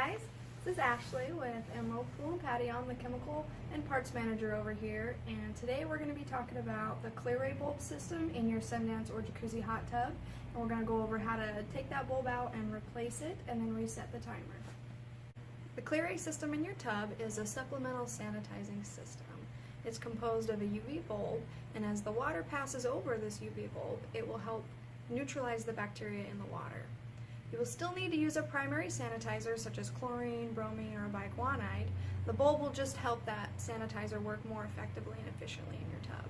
guys, this is Ashley with Emerald Pool Patio. I'm the chemical and parts manager over here, and today we're going to be talking about the Clear bulb system in your Sundance or Jacuzzi hot tub, and we're going to go over how to take that bulb out and replace it and then reset the timer. The Clear system in your tub is a supplemental sanitizing system. It's composed of a UV bulb, and as the water passes over this UV bulb, it will help neutralize the bacteria in the water. You will still need to use a primary sanitizer such as chlorine, bromine, or bicarbonate. The bulb will just help that sanitizer work more effectively and efficiently in your tub.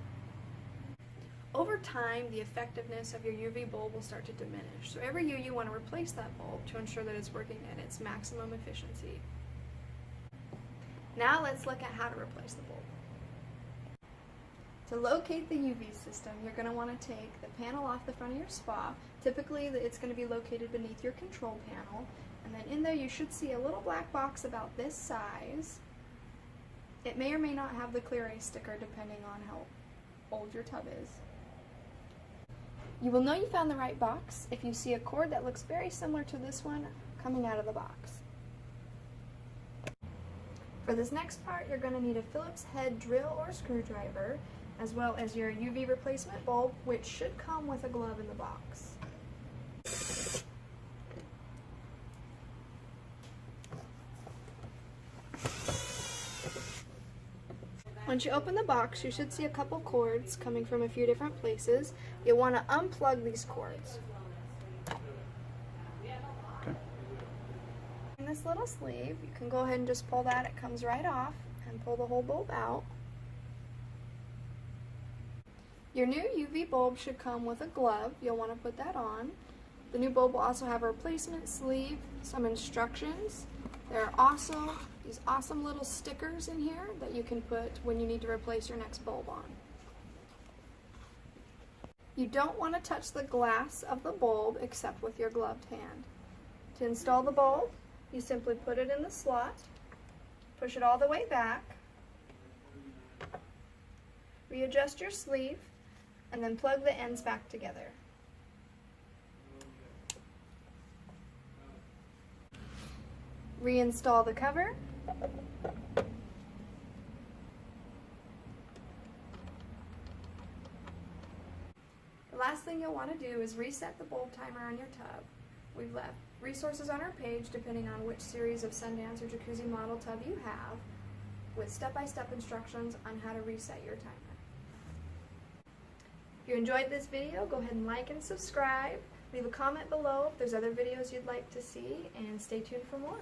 Over time, the effectiveness of your UV bulb will start to diminish. So every year you want to replace that bulb to ensure that it's working at its maximum efficiency. Now let's look at how to replace the bulb. To locate the UV system, you're going to want to take the panel off the front of your spa. Typically, it's going to be located beneath your control panel, and then in there you should see a little black box about this size. It may or may not have the Clear sticker depending on how old your tub is. You will know you found the right box if you see a cord that looks very similar to this one coming out of the box. For this next part, you're going to need a Phillips head drill or screwdriver, as well as your UV replacement bulb, which should come with a glove in the box. Once you open the box, you should see a couple cords coming from a few different places. You'll want to unplug these cords. Okay. In this little sleeve, you can go ahead and just pull that. It comes right off, and pull the whole bulb out. Your new UV bulb should come with a glove. You'll want to put that on. The new bulb will also have a replacement sleeve, some instructions. There are also these awesome little stickers in here that you can put when you need to replace your next bulb on. You don't want to touch the glass of the bulb except with your gloved hand. To install the bulb, you simply put it in the slot, push it all the way back, readjust your sleeve, and then plug the ends back together. Reinstall the cover. The last thing you'll want to do is reset the bulb timer on your tub. We've left resources on our page depending on which series of Sundance or Jacuzzi model tub you have, with step-by-step instructions on how to reset your timer. If you enjoyed this video, go ahead and like and subscribe. Leave a comment below if there's other videos you'd like to see, and stay tuned for more.